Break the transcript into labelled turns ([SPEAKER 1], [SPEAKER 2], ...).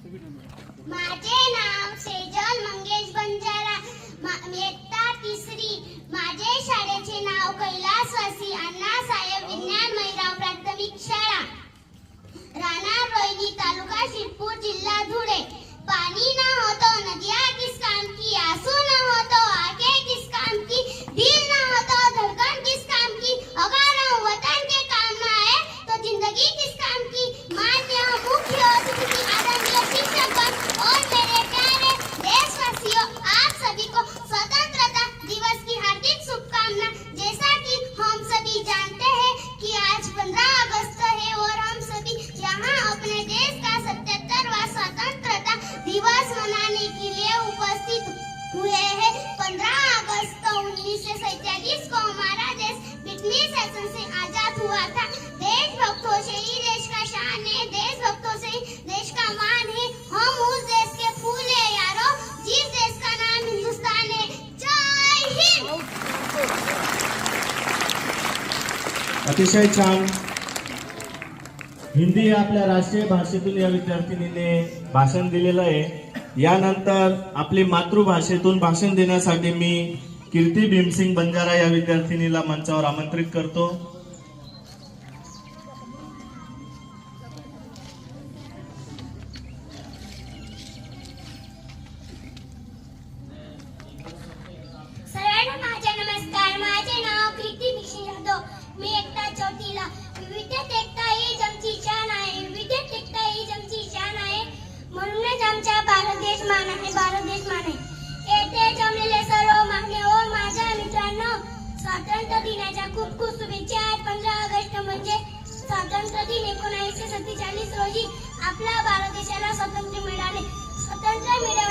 [SPEAKER 1] माझे नाव सेजल मंगेश बंजारा, इयत्ता तिसरी. माझे शाळेचे नाव कैलासवासी अण्णासाहेब विज्ञान महिला प्राथमिक शाळा, राहणार रोहिणी, तालुका शिरपूर, जिल्हा धुळे. पानी न हो तो नदियाँ किस काम की, आंसू न हो तो आंखें किस काम की, दिल न हो तो धड़कन किस काम की, अगर हम वतन के काम न आए तो जिंदगी किस काम की. मान्य मुख्य अतिथि आदरणीय शिक्षकगण और मेरे प्यारे देशवासियों, आप सभी को स्वतंत्रता दिवस की हार्दिक शुभकामना. जैसा कि हम सभी जानते हैं कि आज 15 अगस्त है और हम सभी यहाँ अपने देश का 77वां स्वतंत्रता दिवस मनाने के लिए उपस्थित हुए हैं. 15 अगस्त 1947 को हमारा देश ब्रिटिश शासन से आजाद हुआ था. देशभक्तों से ही देश का शान है, देशभक्तों से ही देश का मान है. हम उस देश के फूल है यारो, जिस देश का नाम हिंदुस्तान है. जय हिंद.
[SPEAKER 2] अतिशय छान. हिंदी आपल्या राष्ट्रीय भाषेतून या विद्यार्थिनीने भाषण दिलेलं आहे. यानंतर आपली मातृभाषेतून भाषण देण्यासाठी मी कीर्ती भीमसिंग बंजारा या विद्यार्थिनीला मंचावर आमंत्रित करतो.
[SPEAKER 1] सर्वांना माझा नमस्कार. माझे नाव कीर्ती भीमसिंग जाधव, मी इयत्ता चौथीला. विविधतेत एकता ही जमची शान आहे, विविधतेत एकता ही जमची शान आहे. म्हणूनच आमचा भारत देश मान आहे, भारत देश मान आहे. येथे जमलेले सर्व मान्यवर माझ्या मित्रांनो, स्वातंत्र्य दिनाच्या खूप खूप शुभेच्छा. आज 15 ऑगस्ट म्हणजे स्वातंत्र्य दिन. 1947 रोजी आपल्या भारत देशाला स्वातंत्र्य मिळाले. स्वातंत्र्य मिळाले